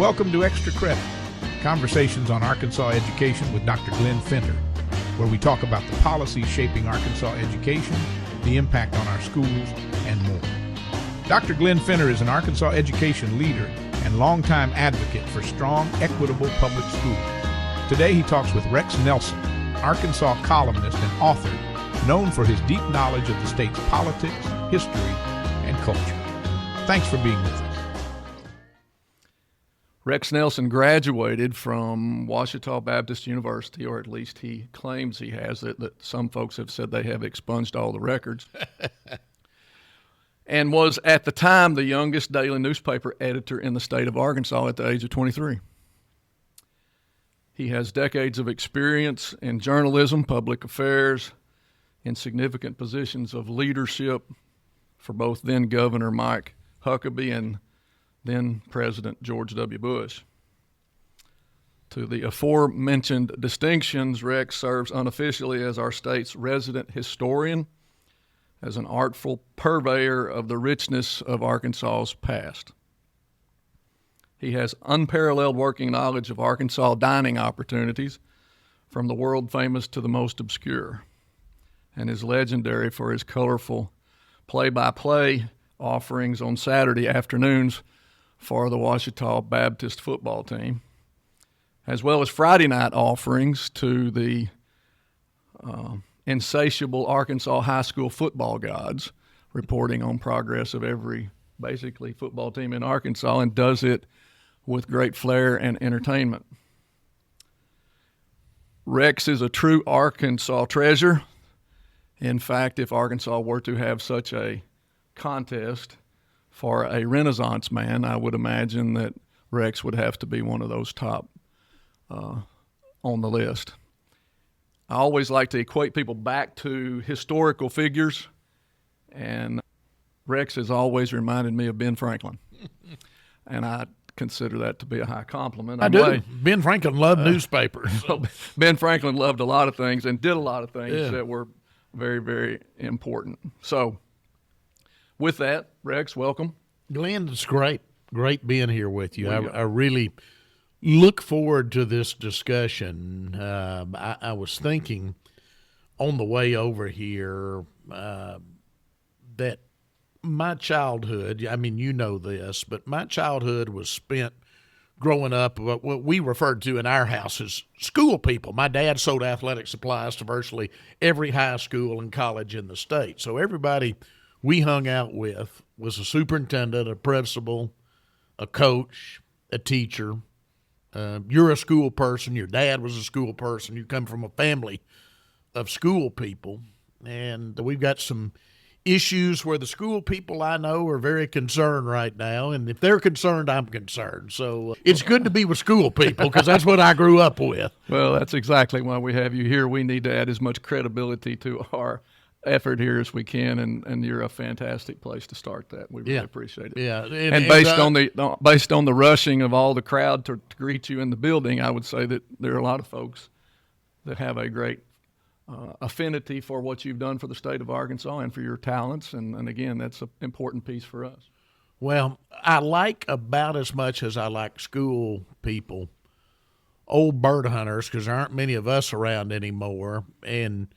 Welcome to Extra Credit, conversations on Arkansas education with Dr. Glen Fenter, where we talk about the policies shaping Arkansas education, the impact on our schools, and more. Dr. Glen Fenter is an Arkansas education leader and longtime advocate for strong, equitable public schools. Today he talks with Rex Nelson, Arkansas columnist and author, known for his deep knowledge of the state's politics, history, and culture. Thanks for being with us. Rex Nelson graduated from Ouachita Baptist University, or at least he claims he has it, that some folks have said they have expunged all the records, and was at the time the youngest daily newspaper editor in the state of Arkansas at the age of 23. He has decades of experience in journalism, public affairs, in significant positions of leadership for both then Governor Mike Huckabee and then President George W. Bush. To the aforementioned distinctions, Rex serves unofficially as our state's resident historian, as an artful purveyor of the richness of Arkansas's past. He has unparalleled working knowledge of Arkansas dining opportunities, from the world famous to the most obscure, and is legendary for his colorful play-by-play offerings on Saturday afternoons for the Ouachita Baptist football team, as well as Friday night offerings to the insatiable Arkansas high school football gods, reporting on progress of every, basically, football team in Arkansas, and does it with great flair and entertainment. Rex is a true Arkansas treasure. In fact, if Arkansas were to have such a contest for a Renaissance man, I would imagine that Rex would have to be one of those top on the list. I always like to equate people back to historical figures, and Rex has always reminded me of Ben Franklin, and I consider that to be a high compliment. I do. Ben Franklin loved newspapers. Ben Franklin loved a lot of things and did a lot of things that were very, very important. So with that, Rex, welcome. Glenn, it's great being here with you. I really look forward to this discussion. I was thinking on the way over here that my childhood, I mean, you know this, but my childhood was spent growing up what we referred to in our house as school people. My dad sold athletic supplies to virtually every high school and college in the state. So everybody we hung out with was a superintendent, a principal, a coach, a teacher. You're a school person. Your dad was a school person. You come from a family of school people. And we've got some issues where the school people I know are very concerned right now. And if they're concerned, I'm concerned. So it's good to be with school people because that's what I grew up with. Well, that's exactly why we have you here. We need to add as much credibility to our effort here as we can, and you're a fantastic place to start that. We really appreciate it. Yeah, and based on the rushing of all the crowd to greet you in the building, I would say that there are a lot of folks that have a great affinity for what you've done for the state of Arkansas and for your talents, and again, that's an important piece for us. Well, I like about as much as I like school people, old bird hunters, because there aren't many of us around anymore, and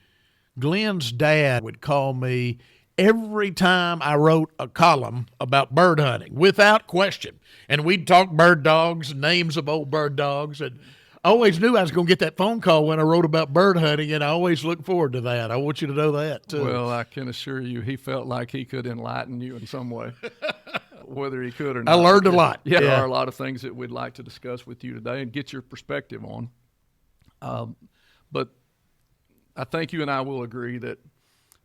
Glenn's dad would call me every time I wrote a column about bird hunting, without question. And we'd talk bird dogs, names of old bird dogs. And I always knew I was going to get that phone call when I wrote about bird hunting, and I always look forward to that. I want you to know that, too. Well, I can assure you he felt like he could enlighten you in some way, whether he could or not. I learned a lot. Yeah, there are a lot of things that we'd like to discuss with you today and get your perspective on. But I think you and I will agree that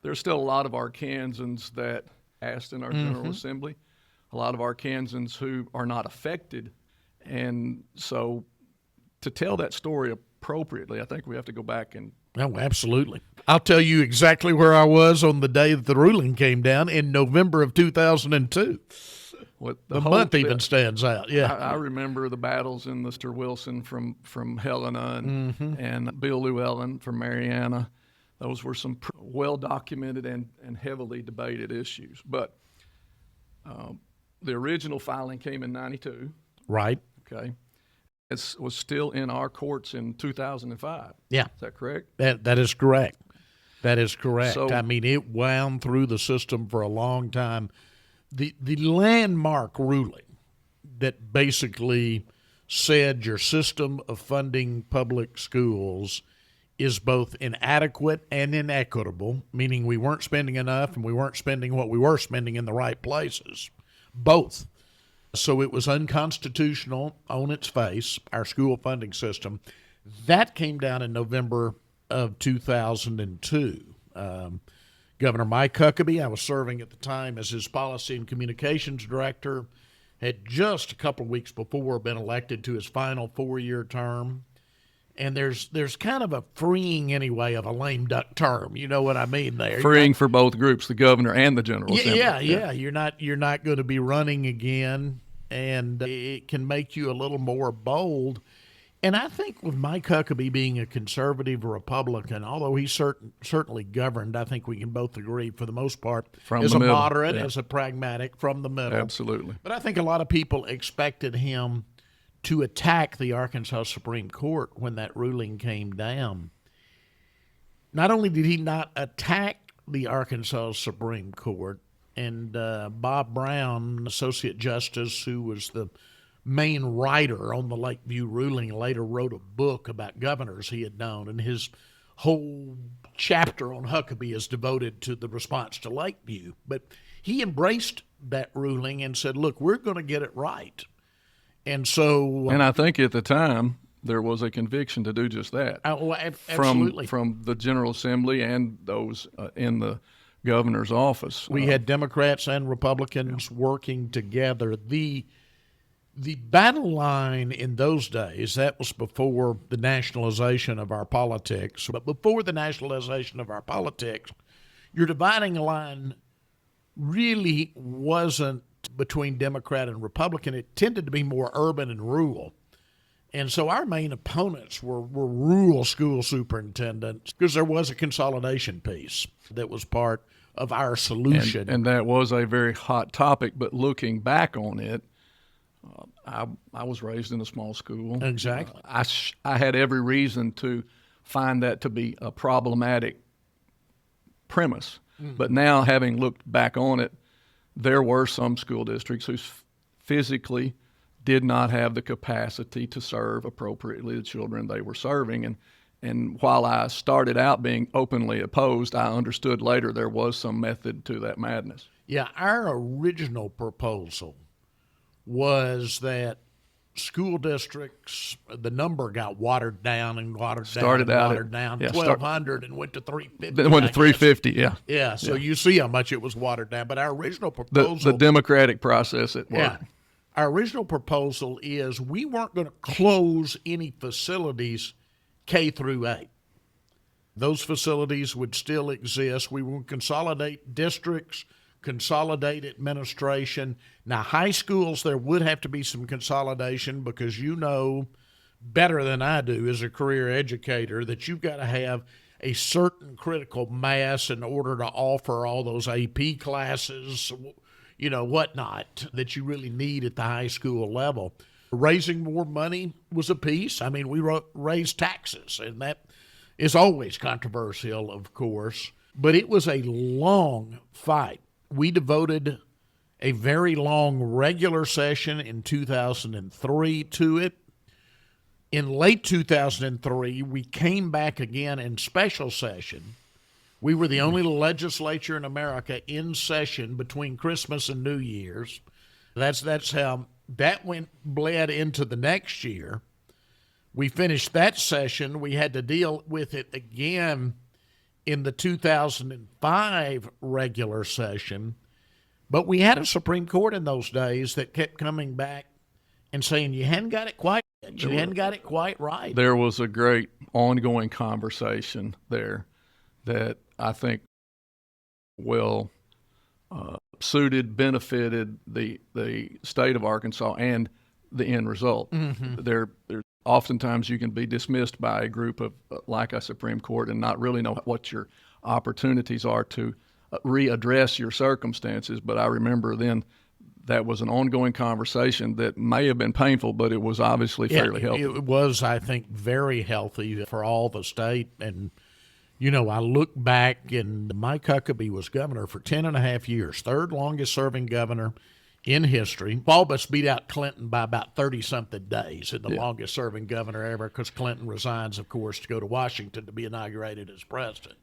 there's still a lot of Arkansans that asked in our General Assembly, a lot of Arkansans who are not affected. And so to tell that story appropriately, I think we have to go back and... Oh, absolutely. I'll tell you exactly where I was on the day that the ruling came down in November of 2002. The month even stands out, yeah. I remember the battles in Mr. Wilson from Helena and Bill Llewellyn from Mariana. Those were some well-documented and heavily debated issues. But the original filing came in 92. Right. Okay. It was still in our courts in 2005. Yeah. Is that correct? That is correct. That is correct. So, I mean, it wound through the system for a long time. The landmark ruling that basically said your system of funding public schools is both inadequate and inequitable, meaning we weren't spending enough and we weren't spending what we were spending in the right places. Both. So it was unconstitutional on its face, our school funding system. That came down in November of 2002. Governor Mike Huckabee, I was serving at the time as his policy and communications director, had just a couple of weeks before been elected to his final 4-year term. And there's kind of a freeing, anyway, of a lame duck term. You know what I mean there? Freeing for both groups, the governor and the General Assembly. Yeah. You're not going to be running again, and it can make you a little more bold. And I think with Mike Huckabee being a conservative Republican, although he certainly governed, I think we can both agree for the most part, as a moderate, as a pragmatic, from the middle. Absolutely. But I think a lot of people expected him to attack the Arkansas Supreme Court when that ruling came down. Not only did he not attack the Arkansas Supreme Court, and Bob Brown, Associate Justice, who was the main writer on the Lakeview ruling, later wrote a book about governors he had known, and his whole chapter on Huckabee is devoted to the response to Lakeview. But he embraced that ruling and said, look, we're going to get it right. And so, and I think at the time there was a conviction to do just that. Absolutely. From the General Assembly and those in the governor's office. We had Democrats and Republicans working together. The battle line in those days, that was before the nationalization of our politics. But before the nationalization of our politics, your dividing line really wasn't between Democrat and Republican. It tended to be more urban and rural. And so our main opponents were rural school superintendents, because there was a consolidation piece that was part of our solution. And that was a very hot topic. But looking back on it, I was raised in a small school. Exactly. I had every reason to find that to be a problematic premise. Mm-hmm. But now, having looked back on it, there were some school districts who physically did not have the capacity to serve appropriately the children they were serving. And while I started out being openly opposed, I understood later there was some method to that madness. Yeah, our original proposal was that school districts, the number got watered down and watered down. 1,200 and went to 350. Then went to 350, yeah. Yeah, so you see how much it was watered down. But our original proposal... The democratic process at work. Yeah. Our original proposal is we weren't going to close any facilities K through 8. Those facilities would still exist. We would consolidate districts, consolidate administration. Now, high schools, there would have to be some consolidation, because you know better than I do as a career educator that you've got to have a certain critical mass in order to offer all those AP classes, whatnot, that you really need at the high school level. Raising more money was a piece. I mean, we raised taxes, and that is always controversial, of course, but it was a long fight. We devoted a very long regular session in 2003 to it. In late 2003, we came back again in special session. We were the only legislature in America in session between Christmas and New Year's. That's how that bled into the next year. We finished that session. We had to deal with it again in the 2005 regular session. But we had a Supreme Court in those days that kept coming back and saying, you hadn't got it quite right. There was a great ongoing conversation there that I think benefited the state of Arkansas and the end result. Mm-hmm. There oftentimes you can be dismissed by a group of like a Supreme Court and not really know what your opportunities are to readdress your circumstances. But I remember then that was an ongoing conversation that may have been painful, but it was obviously fairly healthy. It was, I think, very healthy for all the state. And, I look back, and Mike Huckabee was governor for 10 and a half years, third longest serving governor in history. Albus beat out Clinton by about 30-something days in the longest serving governor ever, because Clinton resigns, of course, to go to Washington to be inaugurated as president.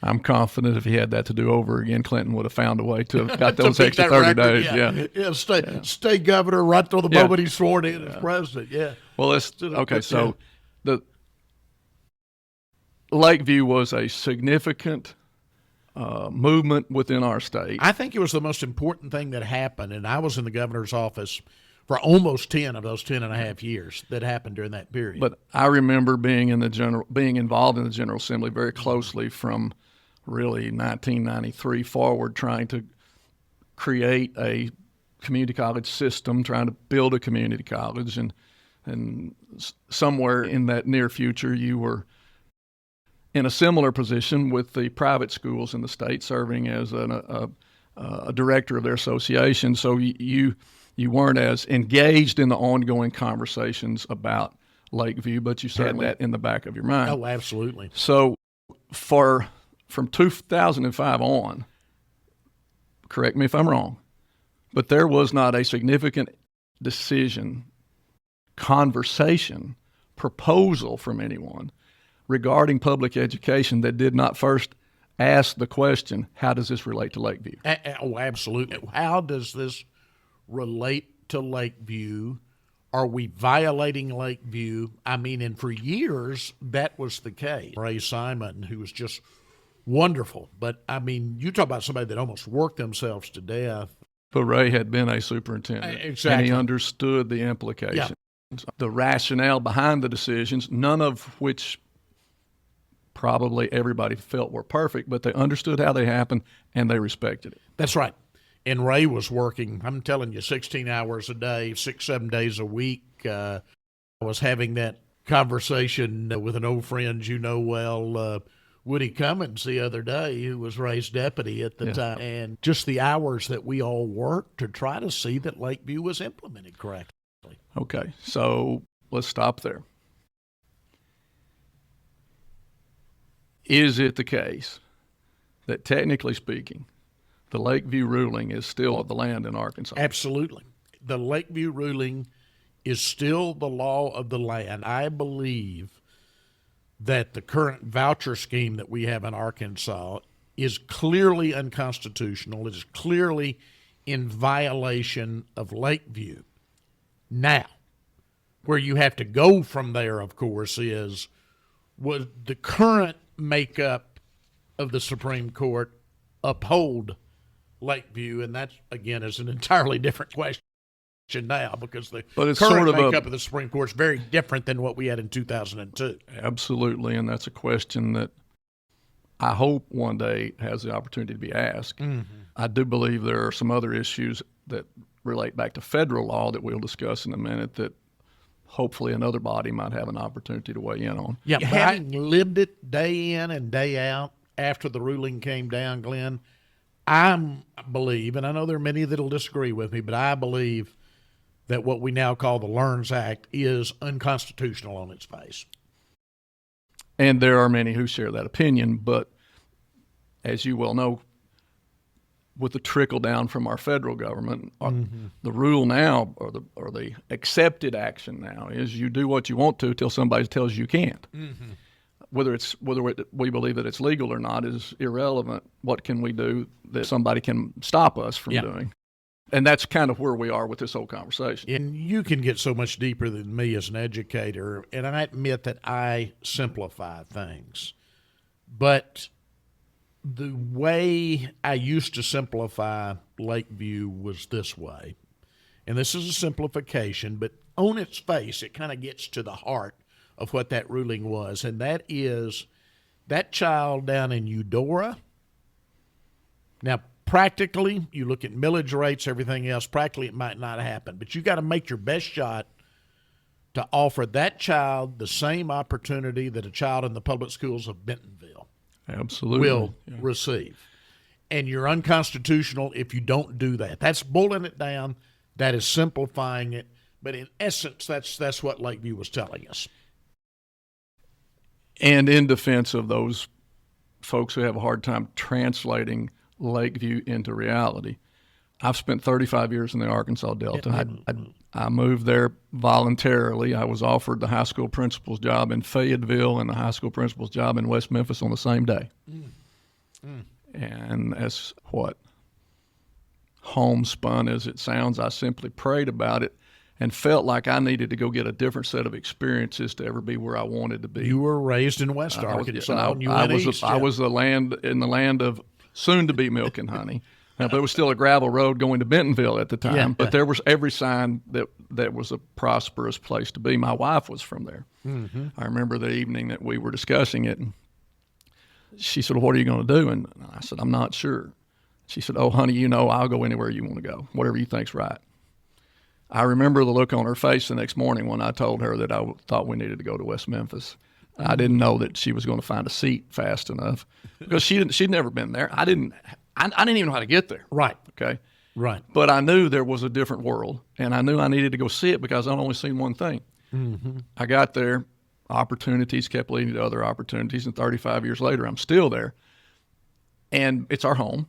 I'm confident if he had that to do over again, Clinton would have found a way to have got those extra 30 days. Stay governor right till the moment he's sworn in as president. Yeah. Well, So the Lakeview was a significant movement within our state. I think it was the most important thing that happened, and I was in the governor's office for almost 10 of those 10 and a half years that happened during that period. But I remember being involved in the General Assembly very closely from really 1993 forward, trying to create a community college system, trying to build a community college, and somewhere in that near future you were in a similar position with the private schools in the state, serving as a director of their association. So you weren't as engaged in the ongoing conversations about Lakeview, but you had that in the back of your mind. Oh, absolutely. So from 2005 on, correct me if I'm wrong, but there was not a significant decision, conversation, proposal from anyone regarding public education that did not first ask the question, how does this relate to Lakeview? Oh, absolutely. How does this relate to Lakeview? Are we violating Lakeview? I mean, and for years, that was the case. Ray Simon, who was just wonderful. But, I mean, you talk about somebody that almost worked themselves to death. But Ray had been a superintendent. Exactly. And he understood the implications, the rationale behind the decisions, none of which probably everybody felt were perfect, but they understood how they happened and they respected it. That's right. And Ray was working, I'm telling you, 16 hours a day, 6-7 days a week. I was having that conversation with an old friend you know well, Woody Cummins, the other day, who was Ray's deputy at the time. And just the hours that we all worked to try to see that Lakeview was implemented correctly. Okay, so let's stop there. Is it the case that, technically speaking, the Lakeview ruling is still the land in Arkansas? Absolutely. The Lakeview ruling is still the law of the land. I believe that the current voucher scheme that we have in Arkansas is clearly unconstitutional. It is clearly in violation of Lakeview. Now, where you have to go from there, of course, is was the current makeup of the Supreme Court uphold Lakeview, and that, again, is an entirely different question now, because the current makeup of the Supreme Court is very different than what we had in 2002. Absolutely, and that's a question that I hope one day has the opportunity to be asked. Mm-hmm. I do believe there are some other issues that relate back to federal law that we'll discuss in a minute that hopefully another body might have an opportunity to weigh in on. Yeah, but having lived it day in and day out after the ruling came down, Glenn, I believe, and I know there are many that will disagree with me, but I believe that what we now call the Learns Act is unconstitutional on its face. And there are many who share that opinion, but as you well know, with the trickle down from our federal government, the rule now, or the accepted action now, is you do what you want to till somebody tells you can't. Mm-hmm. Whether we believe that it's legal or not is irrelevant. What can we do that somebody can stop us from doing? And that's kind of where we are with this whole conversation. And you can get so much deeper than me as an educator, and I admit that I simplify things. But the way I used to simplify Lakeview was this way. And this is a simplification, but on its face, it kind of gets to the heart of what that ruling was. And that is that child down in Eudora. Now, practically, you look at millage rates, everything else, practically it might not happen. But you got to make your best shot to offer that child the same opportunity that a child in the public schools of Bentonville absolutely will receive. and you're unconstitutional if you don't do that. That's boiling it down. That is simplifying it. But in essence, that's what Lakeview was telling us. And in defense of those folks who have a hard time translating Lakeview into reality, I've spent 35 years in the Arkansas Delta. I moved there voluntarily. I was offered the high school principal's job in Fayetteville and the high school principal's job in West Memphis on the same day. And as homespun as it sounds, I simply prayed about it and felt like I needed to go get a different set of experiences to ever be where I wanted to be. You were raised in West Arkansas. I was in the land of soon-to-be milk and honey. Now, there was still a gravel road going to Bentonville at the time, but there was every sign that was a prosperous place to be. My wife was from there. I remember the evening that we were discussing it, and she said, "What are you going to do?" And I said, "I'm not sure." She said, "Oh, honey, I'll go anywhere you want to go, whatever you think's right." I remember the look on her face the next morning when I told her that I thought we needed to go to West Memphis. I didn't know that she was going to find a seat fast enough because she'd never been there. I didn't even know how to get there. Right. Okay. Right. But I knew there was a different world, and I knew I needed to go see it because I'd only seen one thing. I got there, opportunities kept leading to other opportunities, and 35 years later, I'm still there, and it's our home.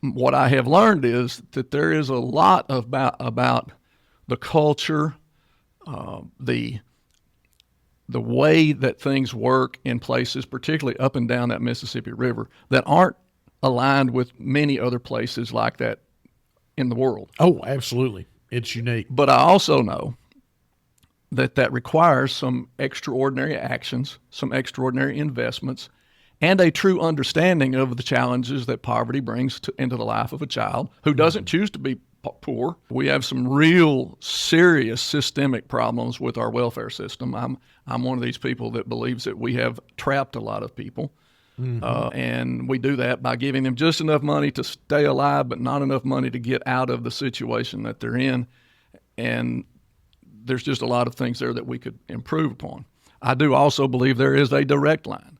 What I have learned is that there is a lot about the culture, the way that things work in places, particularly up and down that Mississippi River, that aren't aligned with many other places like that in the world. Oh, absolutely. It's unique. But I also know that requires some extraordinary actions, some extraordinary investments, and a true understanding of the challenges that poverty brings into the life of a child who doesn't choose to be poor. We have some real serious systemic problems with our welfare system. I'm one of these people that believes that we have trapped a lot of people, and we do that by giving them just enough money to stay alive, but not enough money to get out of the situation that they're in. And there's just a lot of things there that we could improve upon. I do also believe there is a direct line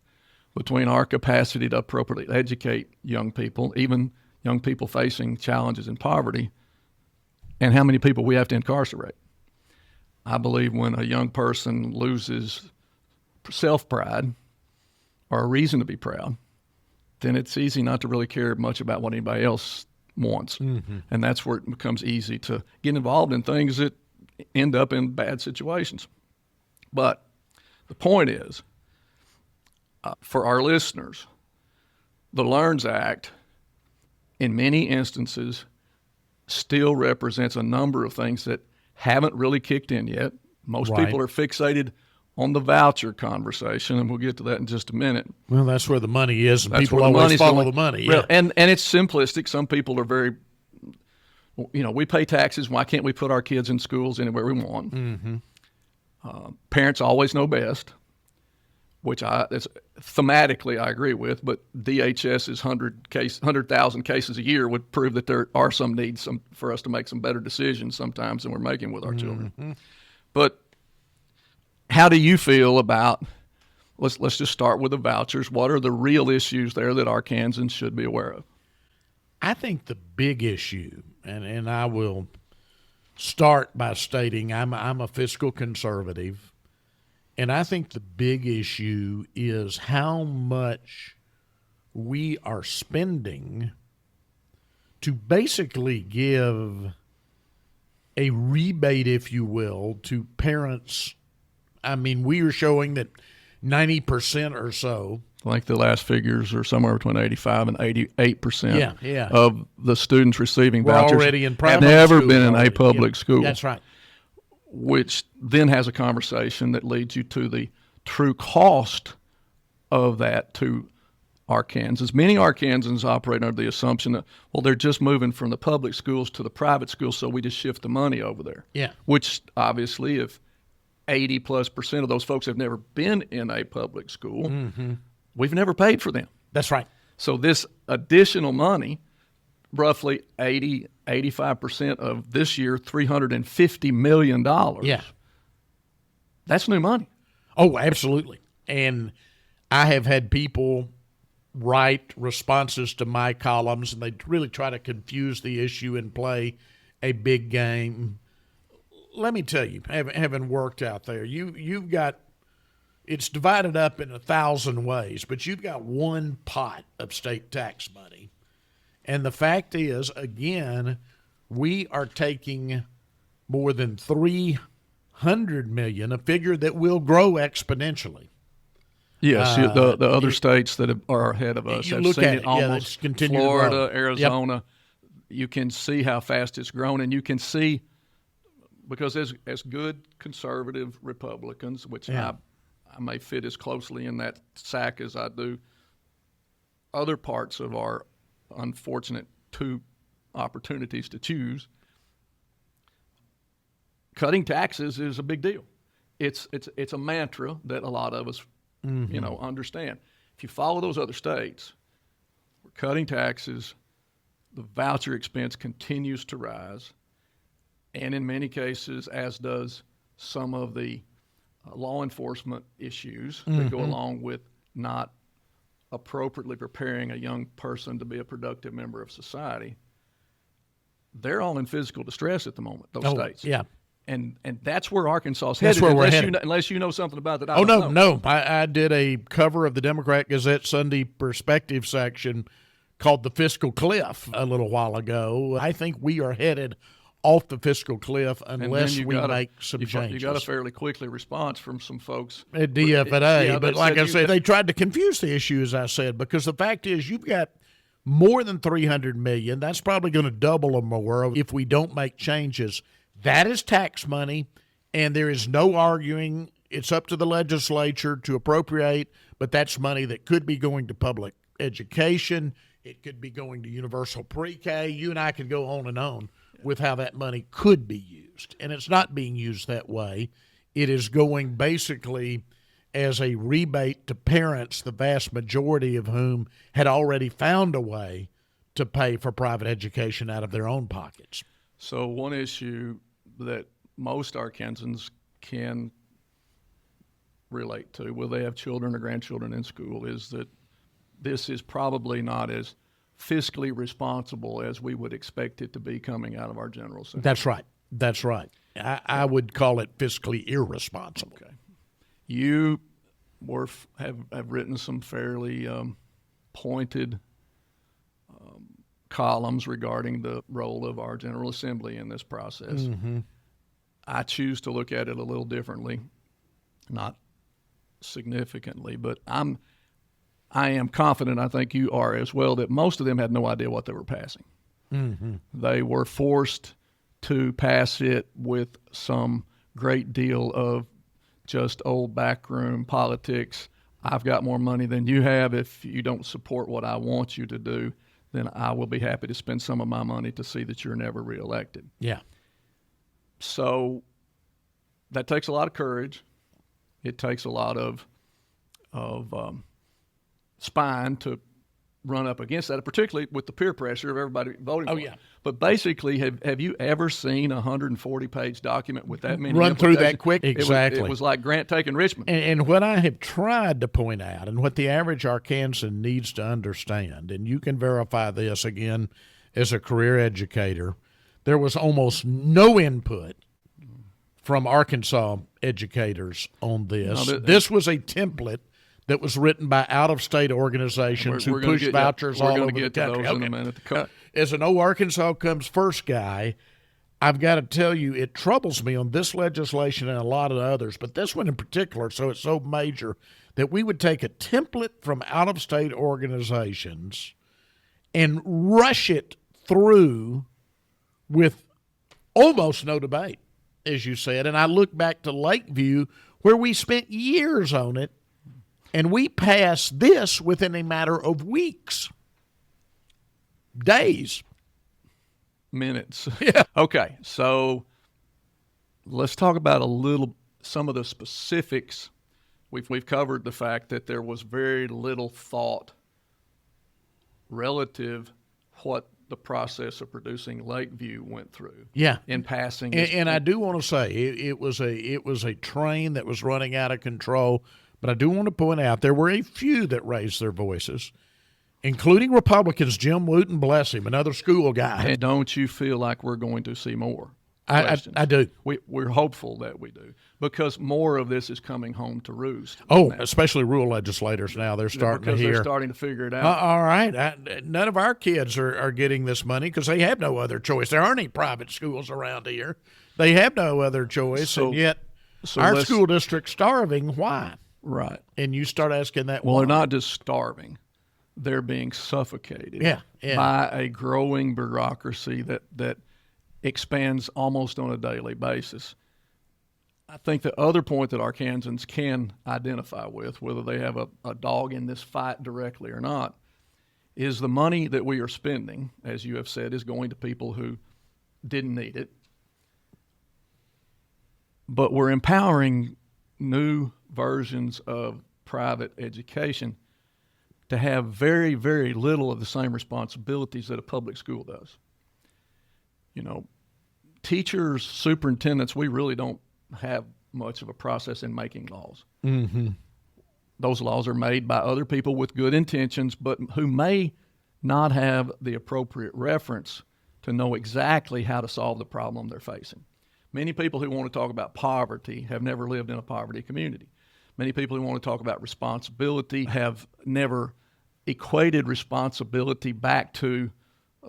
between our capacity to appropriately educate young people, even young people facing challenges in poverty, and how many people we have to incarcerate. I believe when a young person loses self-pride or a reason to be proud, then it's easy not to really care much about what anybody else wants. And that's where it becomes easy to get involved in things that end up in bad situations. But the point is, for our listeners, the LEARNS Act, in many instances, still represents a number of things that haven't really kicked in yet. Most people are fixated on the voucher conversation, and we'll get to that in just a minute. Well, that's where the money is, and people always follow the money. Yeah. And it's simplistic. Some people are very, we pay taxes. Why can't we put our kids in schools anywhere we want? Parents always know best, which thematically I agree with, but DHS's 100,000 cases a year would prove that there are some needs for us to make some better decisions sometimes than we're making with our children. But how do you feel about, let's just start with the vouchers. What are the real issues there that Arkansans should be aware of? I think the big issue, and I will start by stating I'm a fiscal conservative, and I think the big issue is how much we are spending to basically give a rebate, if you will, to parents. I mean, we are showing that 90% or so. I think the last figures are somewhere between 85 and 88% of the students receiving vouchers already in private have never school been in a public school. That's right. Which then has a conversation that leads you to the true cost of that to Arkansans. Many Arkansans operate under the assumption that, well, they're just moving from the public schools to the private schools, so we just shift the money over there. Yeah. Which obviously, if 80+% of those folks have never been in a public school, we've never paid for them. That's right. So this additional money, roughly 85% of this year, $350 million. Yeah. That's new money. Oh, absolutely. And I have had people write responses to my columns, and they really try to confuse the issue and play a big game. Let me tell you, having worked out there, you've got, it's divided up in 1,000 ways, but you've got one pot of state tax money. And the fact is, again, we are taking more than $300 million, a figure that will grow exponentially. Yes, the other states that are ahead of us have seen it almost. Florida, Arizona. Yep. You can see how fast it's grown, and you can see, because as good conservative Republicans, which I may fit as closely in that sack as I do other parts of our unfortunate two opportunities to choose, cutting taxes is a big deal. It's a mantra that a lot of us understand. If you follow those other states, we're cutting taxes, the voucher expense continues to rise, and in many cases, as does some of the law enforcement issues that go along with not appropriately preparing a young person to be a productive member of society. They're all in physical distress at the moment, those states. Yeah. And that's where Arkansas is headed. That's where we're headed. Unless you know something about that. No. I did a cover of the Democrat Gazette Sunday Perspective section called The Fiscal Cliff a little while ago. I think we are headed off the fiscal cliff unless we make some changes. You got a fairly quickly response from some folks at DFA, but like I said, they tried to confuse the issue, as I said, because the fact is you've got more than $300 million. That's probably going to double or more if we don't make changes. That is tax money, and there is no arguing. It's up to the legislature to appropriate, but that's money that could be going to public education. It could be going to universal pre-K. You and I could go on with how that money could be used. And it's not being used that way. It is going basically as a rebate to parents, the vast majority of whom had already found a way to pay for private education out of their own pockets. So one issue that most Arkansans can relate to, whether they have children or grandchildren in school, is that this is probably not as fiscally responsible as we would expect it to be coming out of our general assembly. That's right. I would call it fiscally irresponsible. Okay. You have written some fairly pointed columns regarding the role of our General Assembly in this process. Mm-hmm. I choose to look at it a little differently, not significantly, but I am confident, I think you are as well, that most of them had no idea what they were passing. Mm-hmm. They were forced to pass it with some great deal of just old backroom politics. I've got more money than you have. If you don't support what I want you to do, then I will be happy to spend some of my money to see that you're never reelected. Yeah. So that takes a lot of courage. It takes a lot of spine to run up against that, particularly with the peer pressure of everybody voting for it. Yeah. But basically, have you ever seen a 140-page document with that many run through that quick? Exactly. It was like Grant taking Richmond. And what I have tried to point out, and what the average Arkansan needs to understand, and you can verify this again as a career educator, there was almost no input from Arkansas educators on this. This was a template that was written by out-of-state organizations who push vouchers all over the country. Those in a minute. As an old Arkansas Comes First guy, I've got to tell you, it troubles me on this legislation and a lot of others, but this one in particular, so it's so major, that we would take a template from out-of-state organizations and rush it through with almost no debate, as you said. And I look back to Lakeview, where we spent years on it, and we passed this within a matter of weeks, days, minutes. Yeah. Okay, so let's talk about some of the specifics. We've covered the fact that there was very little thought relative what the process of producing Lakeview went through. Yeah. In passing. And I do want to say it was a train that was running out of control. But I do want to point out there were a few that raised their voices. including Republicans. Jim Wooten, bless him, another school guy. And don't you feel like we're going to see more? I do. We're hopeful that we do, because more of this is coming home to roost. Oh, especially rural legislators now. They're starting to hear. They're starting to figure it out. All right. None of our kids are getting this money because they have no other choice. There aren't any private schools around here. They have no other choice, and yet our school district's starving. Why? Right. And you start asking that. Well, why? they're not just starving. They're being suffocated by a growing bureaucracy that expands almost on a daily basis. I think the other point that Arkansans can identify with, whether they have a dog in this fight directly or not, is the money that we are spending, as you have said, is going to people who didn't need it. But we're empowering new versions of private education to have very, very little of the same responsibilities that a public school does. You know, teachers, superintendents, we really don't have much of a process in making laws. Mm-hmm. Those laws are made by other people with good intentions, but who may not have the appropriate reference to know exactly how to solve the problem they're facing. Many people who want to talk about poverty have never lived in a poverty community. Many people who want to talk about responsibility have never equated responsibility back to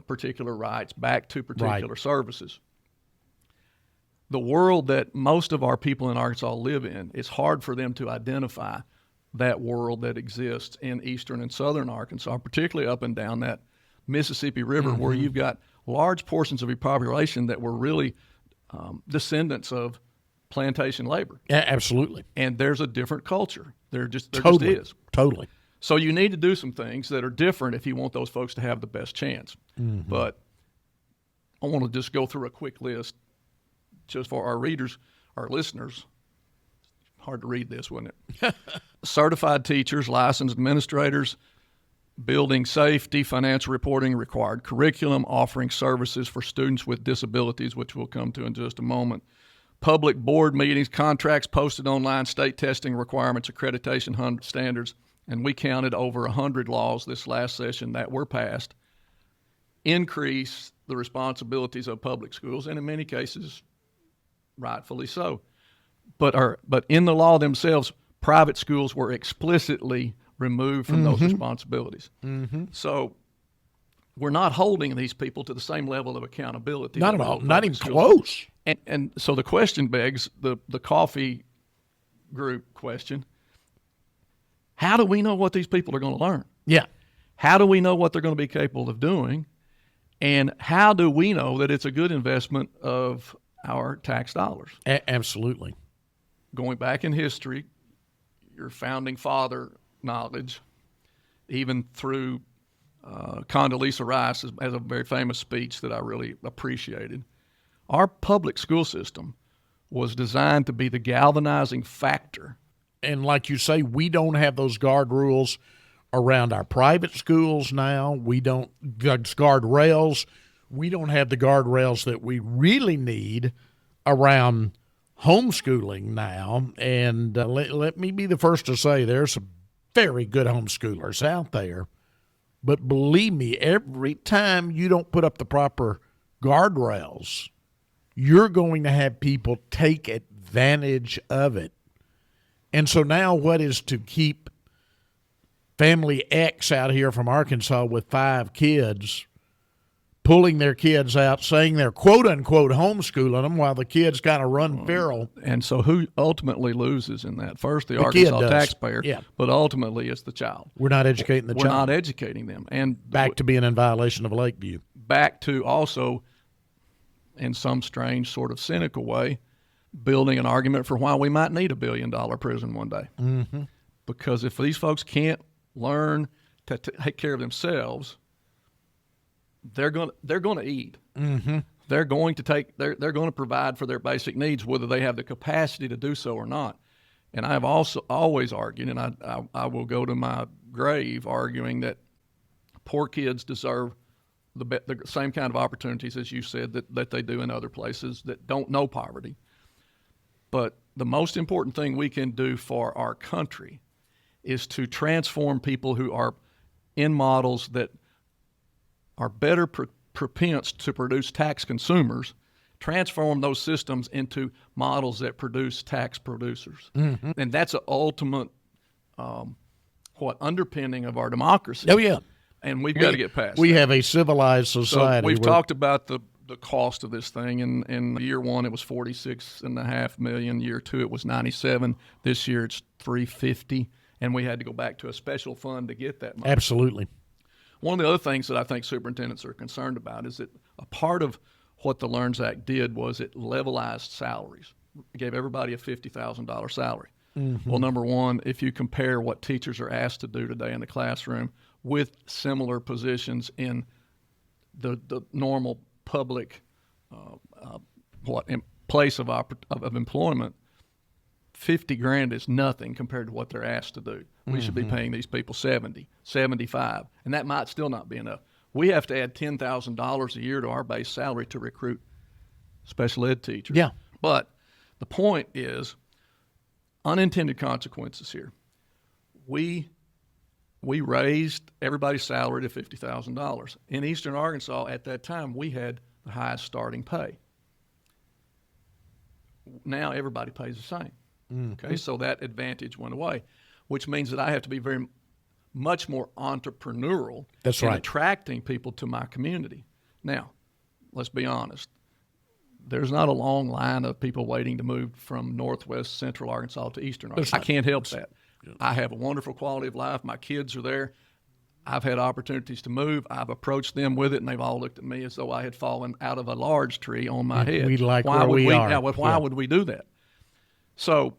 particular rights, back to particular services. The world that most of our people in Arkansas live in, it's hard for them to identify that world that exists in eastern and southern Arkansas, particularly up and down that Mississippi River, where you've got large portions of your population that were really descendants of plantation labor. Yeah, absolutely. And there's a different culture. There just is. Totally. So you need to do some things that are different if you want those folks to have the best chance. Mm-hmm. But I want to just go through a quick list just for our readers, our listeners. Hard to read this, wouldn't it? Certified teachers, licensed administrators, building safety, financial reporting, required curriculum, offering services for students with disabilities, which we'll come to in just a moment. Public board meetings, contracts posted online, state testing requirements, accreditation standards, and we counted over 100 laws this last session that were passed, increase the responsibilities of public schools, and in many cases, rightfully so. But in the law themselves, private schools were explicitly removed from those responsibilities. Mm-hmm. So we're not holding these people to the same level of accountability. Not at all. Not even close. And so the question begs, the coffee group question, how do we know what these people are going to learn? Yeah. How do we know what they're going to be capable of doing? And how do we know that it's a good investment of our tax dollars? Absolutely. Going back in history, your founding father knowledge, even through Condoleezza Rice has a very famous speech that I really appreciated. Our public school system was designed to be the galvanizing factor. And like you say, we don't have those guard rules around our private schools now. We don't guardrails. We don't have the guardrails that we really need around homeschooling now. And let me be the first to say there's some very good homeschoolers out there. But believe me, every time you don't put up the proper guardrails, you're going to have people take advantage of it. And so now what is to keep family X out here from Arkansas with 5 kids, pulling their kids out, saying they're quote-unquote homeschooling them while the kids kind of run feral. And so who ultimately loses in that? First, the Arkansas taxpayer, but ultimately it's the child. We're not educating the child. We're not educating them. And back to being in violation of Lakeview. Back to also, in some strange sort of cynical way, building an argument for why we might need $1 billion prison one day. Mm-hmm. Because if these folks can't learn to take care of themselves, they're going to eat. Mm-hmm. They're going to provide for their basic needs, whether they have the capacity to do so or not. And I have also always argued, and I will go to my grave arguing that poor kids deserve the same kind of opportunities, as you said, that they do in other places that don't know poverty. But the most important thing we can do for our country is to transform people who are in models that are better propense to produce tax consumers, transform those systems into models that produce tax producers. Mm-hmm. And that's an ultimate underpinning of our democracy. Oh, yeah. And we've got to get past We that. have a civilized society. So we've talked about the cost of this thing. In year one, it was $46.5 million. Year two, it was $97. This year, it's $350. And we had to go back to a special fund to get that money. Absolutely. One of the other things that I think superintendents are concerned about is that a part of what the LEARNS Act did was it levelized salaries. It gave everybody a $50,000 salary. Mm-hmm. Well, number one, if you compare what teachers are asked to do today in the classroom with similar positions in the normal public place of employment, $50,000 is nothing compared to what they're asked to do. We should be paying these people $70,000, $75,000, and that might still not be enough. We have to add $10,000 a year to our base salary to recruit special ed teachers. Yeah. But the point is, unintended consequences here. We raised everybody's salary to $50,000. In Eastern Arkansas at that time, we had the highest starting pay. Now everybody pays the same. Mm-hmm. Okay, so that advantage went away, which means that I have to be very much more entrepreneurial in attracting people to my community. Now, let's be honest. There's not a long line of people waiting to move from northwest central Arkansas to eastern Arkansas. I can't help that. I have a wonderful quality of life. My kids are there. I've had opportunities to move. I've approached them with it, and they've all looked at me as though I had fallen out of a large tree on my head. We like why where we are. Now, why would we do that? So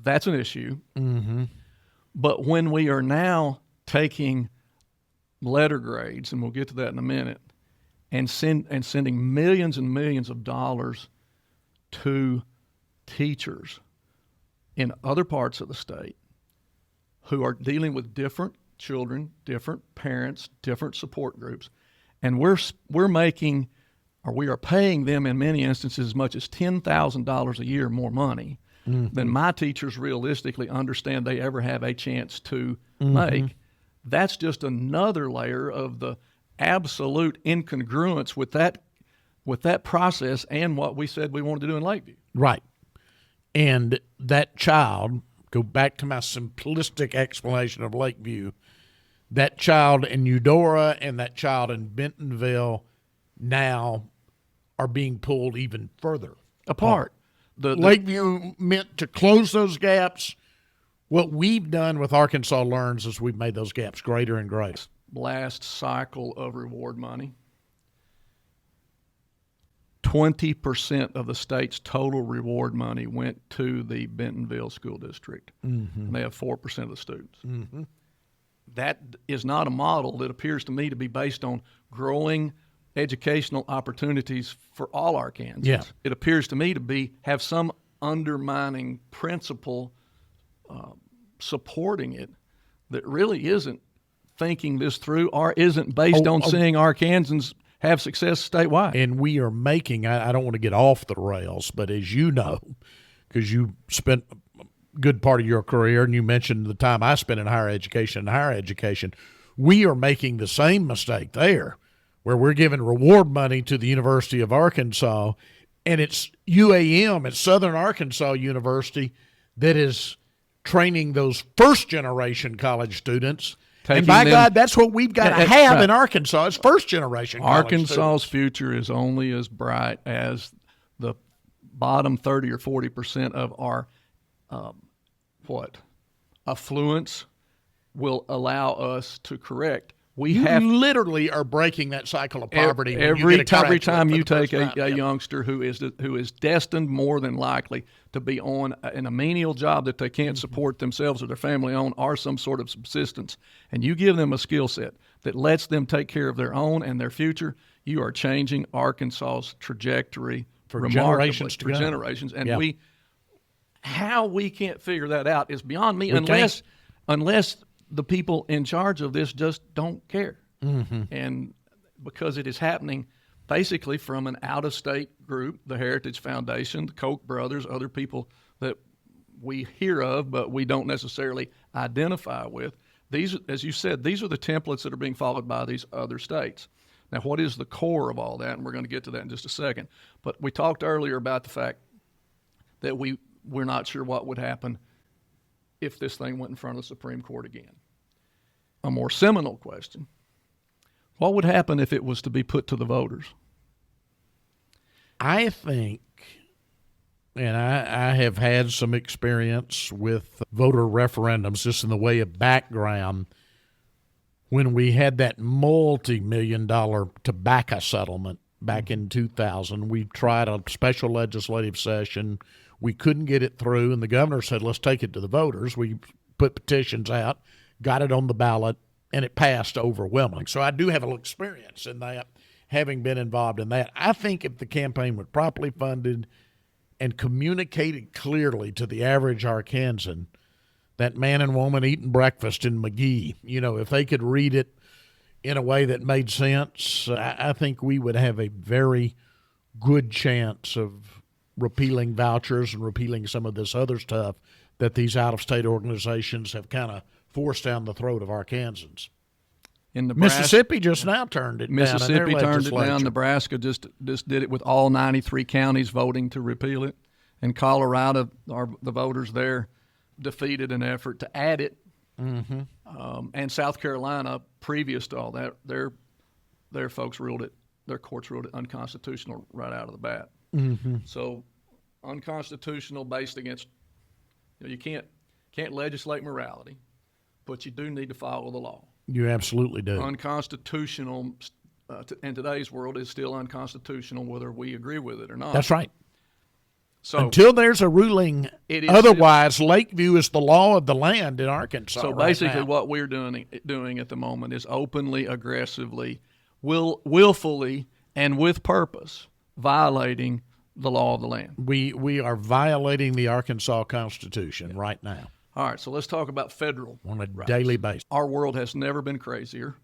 that's an issue. Mm-hmm. But when we are now taking letter grades, and we'll get to that in a minute, and sending millions and millions of dollars to teachers in other parts of the state who are dealing with different children, different parents, different support groups, and we are paying them in many instances as much as $10,000 a year more money than my teachers realistically understand they ever have a chance to make. That's just another layer of the absolute incongruence with that process and what we said we wanted to do in Lakeview. Right. And that child, go back to my simplistic explanation of Lakeview, that child in Eudora and that child in Bentonville now are being pulled even further apart. Lakeview meant to close those gaps. What we've done with Arkansas Learns is we've made those gaps greater and greater. Last cycle of reward money, 20% of the state's total reward money went to the Bentonville School District. Mm-hmm. And they have 4% of the students. Mm-hmm. That is not a model that appears to me to be based on growing educational opportunities for all Arkansans. Yeah. It appears to me to have some undermining principle supporting it that really isn't thinking this through or isn't based on seeing Arkansans have success statewide. And we are making, I don't want to get off the rails, but as you know, because you spent a good part of your career and you mentioned the time I spent in higher education, we are making the same mistake there where we're giving reward money to the University of Arkansas, and it's UAM, it's Southern Arkansas University, that is training those first-generation college students. And by God, that's what we've got to have in Arkansas. It's first-generation college Arkansas's students. future is only as bright as the bottom 30 or 40% of our affluence will allow us to correct. You literally are breaking that cycle of poverty. Every time you take a youngster who is destined more than likely to be on a menial job that they can't support themselves or their family on or some sort of subsistence, and you give them a skill set that lets them take care of their own and their future, you are changing Arkansas's trajectory for generations. And how we can't figure that out is beyond me unless the people in charge of this just don't care. Mm-hmm. And because it is happening basically from an out-of-state group, the Heritage Foundation, the Koch brothers, other people that we hear of but we don't necessarily identify with, These, as you said, these are the templates that are being followed by these other states. Now, what is the core of all that? And we're going to get to that in just a second. But we talked earlier about the fact that we're not sure what would happen if this thing went in front of the Supreme Court again. A more seminal question: what would happen if it was to be put to the voters? I think, and I have had some experience with voter referendums, just in the way of background, when we had that multi-million-dollar tobacco settlement back in 2000. We tried a special legislative session. We couldn't get it through, and the governor said, let's take it to the voters. We put petitions out, got it on the ballot, and it passed overwhelmingly. So I do have a little experience in that, having been involved in that. I think if the campaign were properly funded and communicated clearly to the average Arkansan, that man and woman eating breakfast in McGee, if they could read it in a way that made sense, I think we would have a very good chance of repealing vouchers and repealing some of this other stuff that these out-of-state organizations have kind of forced down the throat of Arkansans. In Nebraska, Mississippi just now turned it down. Mississippi turned it down. Nebraska just did it with all 93 counties voting to repeal it. In Colorado, the voters there defeated an effort to add it. Mm-hmm. And South Carolina, previous to all that, their courts ruled it unconstitutional right out of the bat. Mm-hmm. So unconstitutional based against, you can't legislate morality, but you do need to follow the law. You absolutely do. Unconstitutional in today's world is still unconstitutional whether we agree with it or not. That's right. So until there's a ruling otherwise, Lakeview is the law of the land in Arkansas. So basically what we're doing at the moment is openly, aggressively, willfully, and with purpose violating the law of the land. We are violating the Arkansas Constitution right now. All right, so let's talk about federal on a rights. Daily basis. Our world has never been crazier.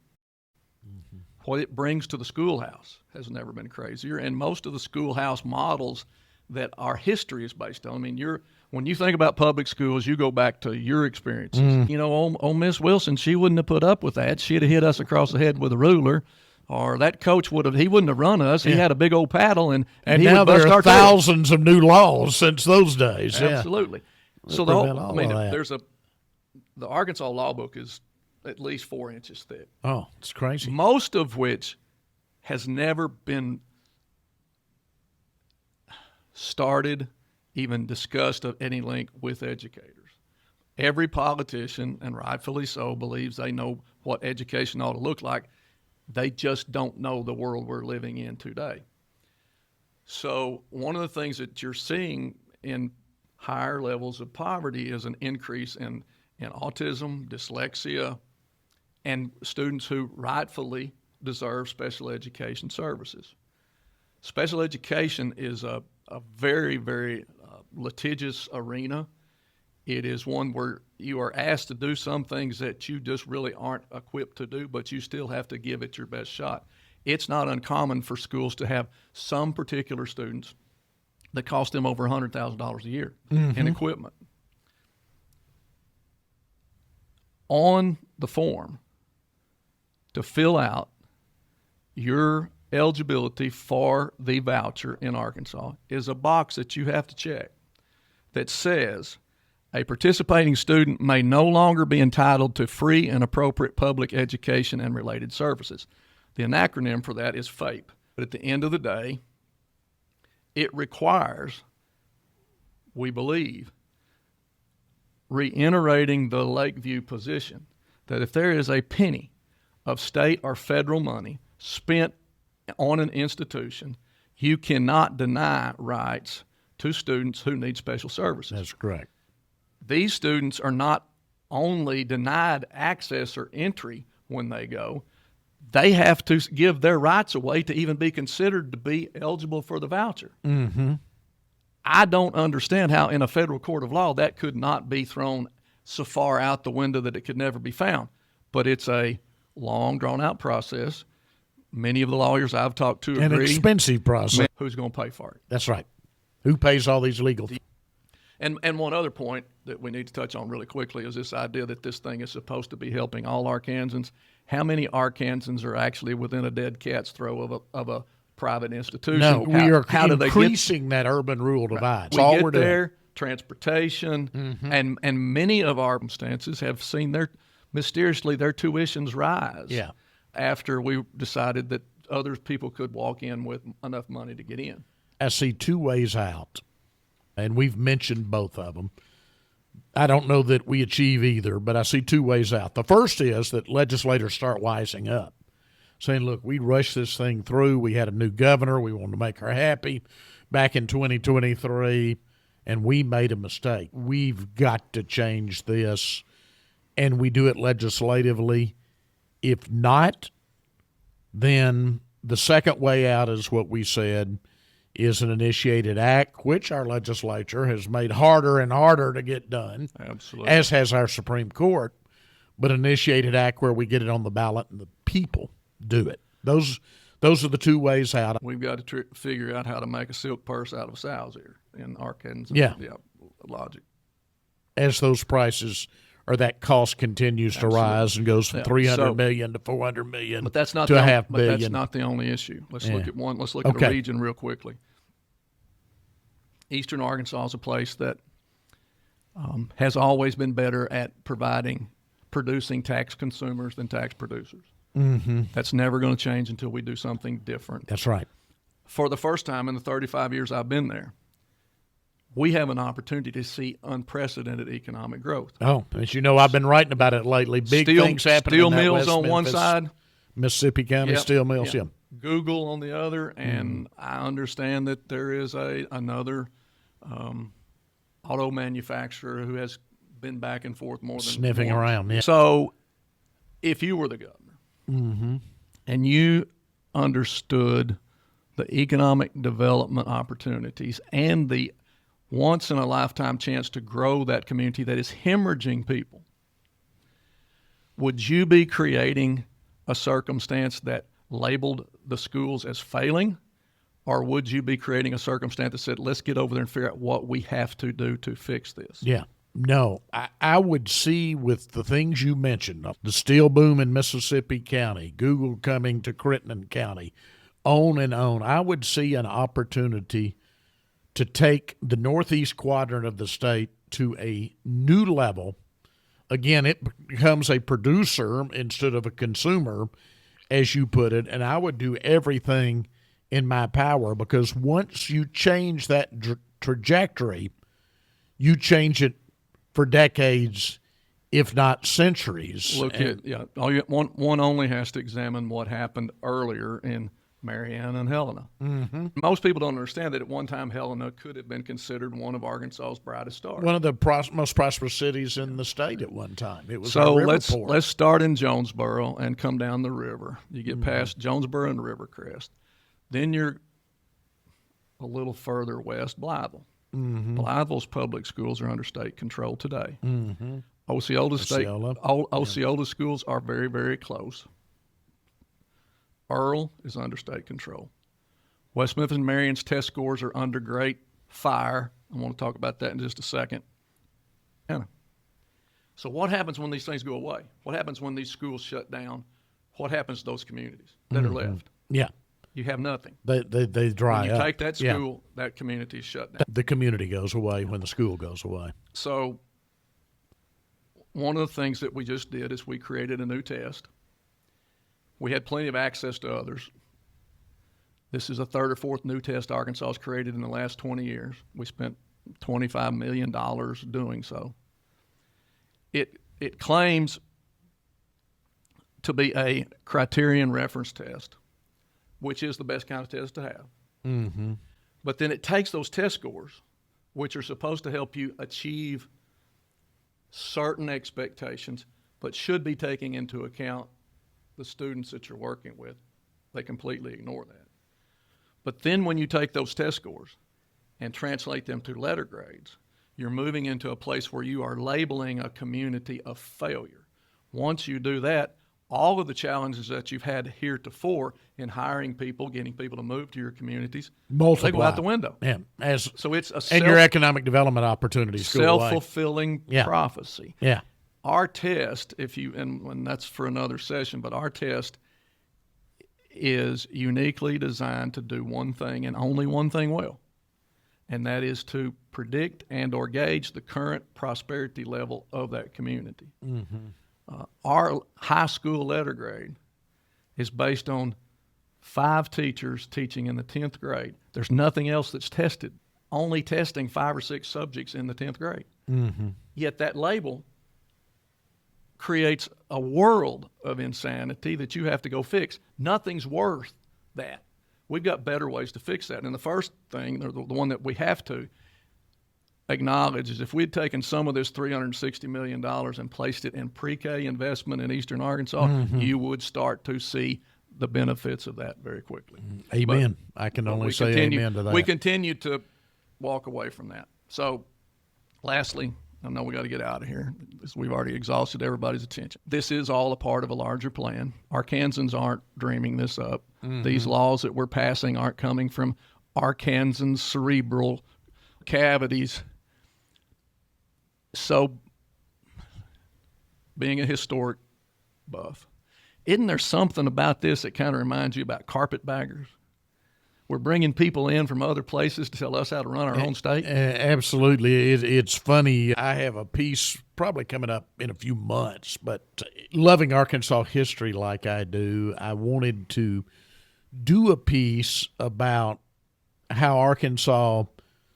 Mm-hmm. What it brings to the schoolhouse has never been crazier, and most of the schoolhouse models that our history is based on. I mean, when you think about public schools, you go back to your experiences. Mm. Old Miss Wilson, she wouldn't have put up with that. She'd have hit us across the head with a ruler. Or that coach he wouldn't have run us. He had a big old paddle, and he now would bust there are our thousands of new laws since those days. Absolutely. Yeah. So the Arkansas law book is at least 4 inches thick. Oh, it's crazy. Most of which has never been started, even discussed of any link with educators. Every politician, and rightfully so, believes they know what education ought to look like. They just don't know the world we're living in today. So one of the things that you're seeing in higher levels of poverty is an increase in autism, dyslexia, and students who rightfully deserve special education services. Special education is a very, very litigious arena. It is one where you are asked to do some things that you just really aren't equipped to do, but you still have to give it your best shot. It's not uncommon for schools to have some particular students that cost them over $100,000 a year in equipment. On the form to fill out your eligibility for the voucher in Arkansas is a box that you have to check that says a participating student may no longer be entitled to free and appropriate public education and related services. The acronym for that is FAPE. But at the end of the day, it requires, we believe, reiterating the Lakeview position that if there is a penny of state or federal money spent on an institution, you cannot deny rights to students who need special services. That's correct. These students are not only denied access or entry when they go, they have to give their rights away to even be considered to be eligible for the voucher. Mm-hmm. I don't understand how in a federal court of law that could not be thrown so far out the window that it could never be found. But it's a long, drawn-out process. Many of the lawyers I've talked to agree. An expensive process. Who's going to pay for it? That's right. Who pays all these legal fees? And one other point that we need to touch on really quickly is this idea that this thing is supposed to be helping all Arkansans. How many Arkansans are actually within a dead cat's throw of a private institution? No, we are how increasing that urban-rural divide. That's we all get we're doing. there, transportation, and many of our instances have seen mysteriously their tuitions rise after we decided that other people could walk in with enough money to get in. I see two ways out, and we've mentioned both of them. I don't know that we achieve either, but I see two ways out. The first is that legislators start wising up, saying, look, we rushed this thing through. We had a new governor. We wanted to make her happy back in 2023, and we made a mistake. We've got to change this, and we do it legislatively. If not, then the second way out is what we said is an initiated act, which our legislature has made harder and harder to get done, absolutely, as has our Supreme Court, but initiated act where we get it on the ballot and the people do it. Those are the two ways out. We've got to figure out how to make a silk purse out of a sow's ear in Arkansas. Yeah, logic. As those prices or that cost continues to rise and goes from $300 million to $400 million, but that's not to $500 million. But that's not the only issue. Let's look at one. Let's look at a region real quickly. Eastern Arkansas is a place that has always been better at producing tax consumers than tax producers. Mm-hmm. That's never going to change until we do something different. That's right. For the first time in the 35 years I've been there, we have an opportunity to see unprecedented economic growth. Oh, as you know, I've been writing about it lately. Big things happening. Steel in that mills West on Memphis, one side, Mississippi County steel mills. Yeah. Google on the other, and I understand that there is another auto manufacturer who has been back and forth more than sniffing once. around. Yeah. So, if you were the governor and you understood the economic development opportunities and the once-in-a-lifetime chance to grow that community that is hemorrhaging people, would you be creating a circumstance that labeled the schools as failing, or would you be creating a circumstance that said, let's get over there and figure out what we have to do to fix this? Yeah. No, I would see with the things you mentioned, the steel boom in Mississippi County, Google coming to Crittenden County, on and on, I would see an opportunity to take the northeast quadrant of the state to a new level. Again, it becomes a producer instead of a consumer, as you put it, and I would do everything in my power, because once you change that trajectory, you change it for decades, if not centuries. One only has to examine what happened earlier in Marianna and Helena. Mm-hmm. Most people don't understand that at one time Helena could have been considered one of Arkansas's brightest stars. One of the most prosperous cities in the state at one time. It was so a let's port. start in Jonesboro and come down the river. You get past Jonesboro and Rivercrest. Then you're a little further west, Blytheville. Mm-hmm. Blytheville's public schools are under state control today. Mm-hmm. Osceola's schools are very, very close. Earl is under state control. West Memphis and Marion's test scores are under great fire. I want to talk about that in just a second. Anna. So what happens when these things go away? What happens when these schools shut down? What happens to those communities that are left? Yeah. You have nothing. They dry when you up. take that school, that community is shut down. The community goes away when the school goes away. So one of the things that we just did is we created a new test. We had plenty of access to others. This is a third or fourth new test Arkansas has created in the last 20 years. We spent $25 million doing so. It claims to be a criterion reference test, which is the best kind of test to have. Mm-hmm. But then it takes those test scores, which are supposed to help you achieve certain expectations, but should be taking into account the students that you're working with. They completely ignore that. But then when you take those test scores and translate them to letter grades, you're moving into a place where you are labeling a community of failure. Once you do that, all of the challenges that you've had heretofore in hiring people, getting people to move to your communities, multiply. they go out the window. Yeah. So it's your economic development opportunities go away. Self-fulfilling prophecy. Yeah. Our test, and that's for another session, but our test is uniquely designed to do one thing and only one thing well, and that is to predict and or gauge the current prosperity level of that community. Mm-hmm. Our high school letter grade is based on 5 teachers teaching in the 10th grade. There's nothing else that's tested, only testing 5 or 6 subjects in the 10th grade. Mm-hmm. Yet that label creates a world of insanity that you have to go fix. Nothing's worth that. We've got better ways to fix that. And the first thing, the one that we have to acknowledge, is if we'd taken some of this $360 million and placed it in pre-K investment in eastern Arkansas, you would start to see the benefits of that very quickly. Amen. I can only say amen to that. We continue to walk away from that. So, lastly, I know we got to get out of here because we've already exhausted everybody's attention. This is all a part of a larger plan. Arkansans aren't dreaming this up. These laws that we're passing aren't coming from Arkansans' cerebral cavities. So, being a historic buff, isn't there something about this that kind of reminds you about carpetbaggers? We're bringing people in from other places to tell us how to run our own state. Absolutely. It's funny. I have a piece probably coming up in a few months, but loving Arkansas history like I do, I wanted to do a piece about how Arkansas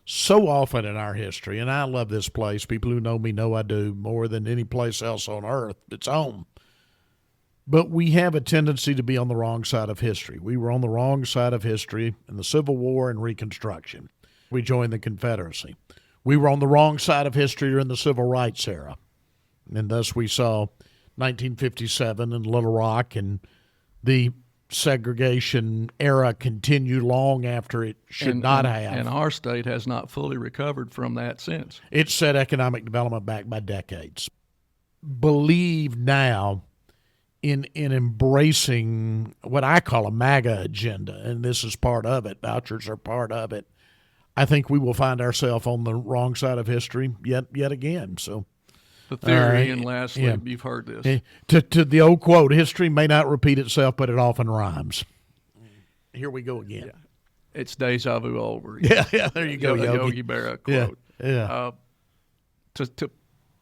so often in our history, and I love this place. People who know me know I do more than any place else on earth. It's home. But we have a tendency to be on the wrong side of history. We were on the wrong side of history in the Civil War and Reconstruction. We joined the Confederacy. We were on the wrong side of history during the Civil Rights era. And thus we saw 1957 in Little Rock, and the segregation era continue long after it should not have. And our state has not fully recovered from that since. It set economic development back by decades. Believe now in embracing what I call a MAGA agenda, and this is part of it. Vouchers are part of it. I think we will find ourselves on the wrong side of history yet again. So, the theory, and lastly, you've heard this. To the old quote, history may not repeat itself, but it often rhymes. Here we go again. Yeah. It's deja vu over. Yeah, there you go, Yogi Berra quote. Yeah. To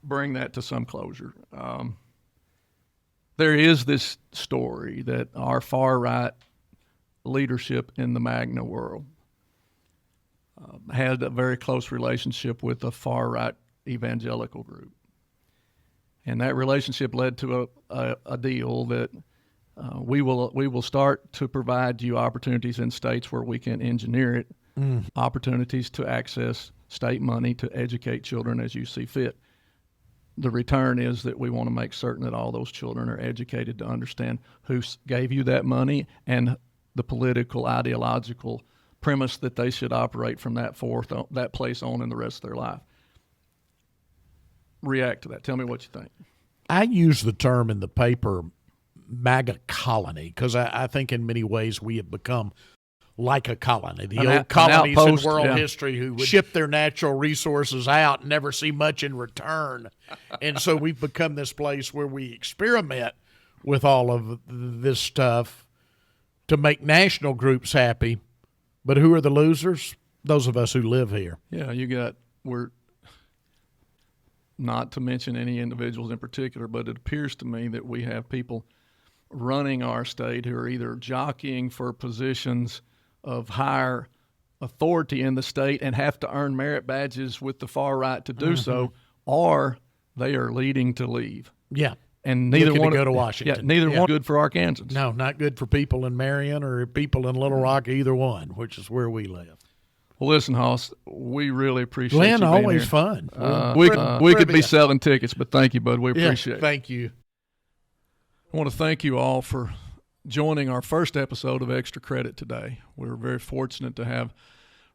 bring that to some closure, there is this story that our far-right leadership in the MAGNA world had a very close relationship with a far-right evangelical group. And that relationship led to a deal that we will start to provide you opportunities in states where we can engineer it, opportunities to access state money to educate children as you see fit. The return is that we want to make certain that all those children are educated to understand who gave you that money and the political, ideological premise that they should operate from that place on in the rest of their life. React to that. Tell me what you think. I use the term in the paper MAGA colony because I think in many ways we have become like a colony. The old colonies in world history who would ship their natural resources out and never see much in return. And so we've become this place where we experiment with all of this stuff to make national groups happy. But who are the losers? Those of us who live here. Yeah, we're not to mention any individuals in particular, but it appears to me that we have people running our state who are either jockeying for positions of higher authority in the state and have to earn merit badges with the far right to do so, or they are leading to leave. Yeah. And neither one to go to Washington. Neither one good for Arkansans. No, not good for people in Marion or people in Little Rock, either one, which is where we live. Well, listen, Hoss, we really appreciate Glenn, you being always here. Fun. We could be selling tickets, but thank you, bud. We appreciate it. Thank you. I want to thank you all for joining our first episode of Extra Credit today. We're very fortunate to have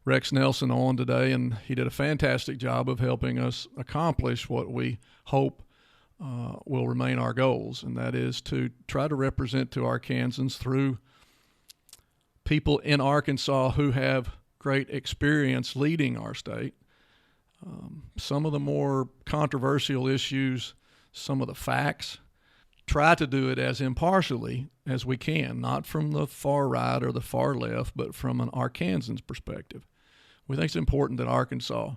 Rex Nelson on today, and he did a fantastic job of helping us accomplish what we hope will remain our goals, and that is to try to represent to Arkansans through people in Arkansas who have great experience leading our state. Some of the more controversial issues, some of the facts, try to do it as impartially as we can, not from the far right or the far left, but from an Arkansan's perspective. We think it's important that Arkansas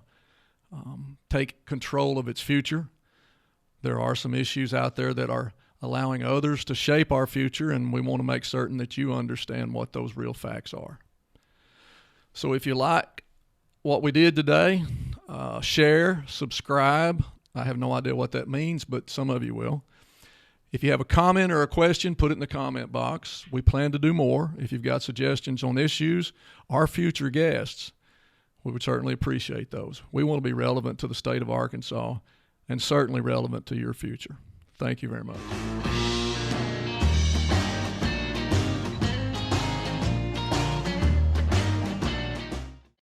take control of its future. There are some issues out there that are allowing others to shape our future, and we want to make certain that you understand what those real facts are. So if you like what we did today, share, subscribe. I have no idea what that means, but some of you will. If you have a comment or a question, put it in the comment box. We plan to do more. If you've got suggestions on issues, our future guests, we would certainly appreciate those. We want to be relevant to the state of Arkansas and certainly relevant to your future. Thank you very much.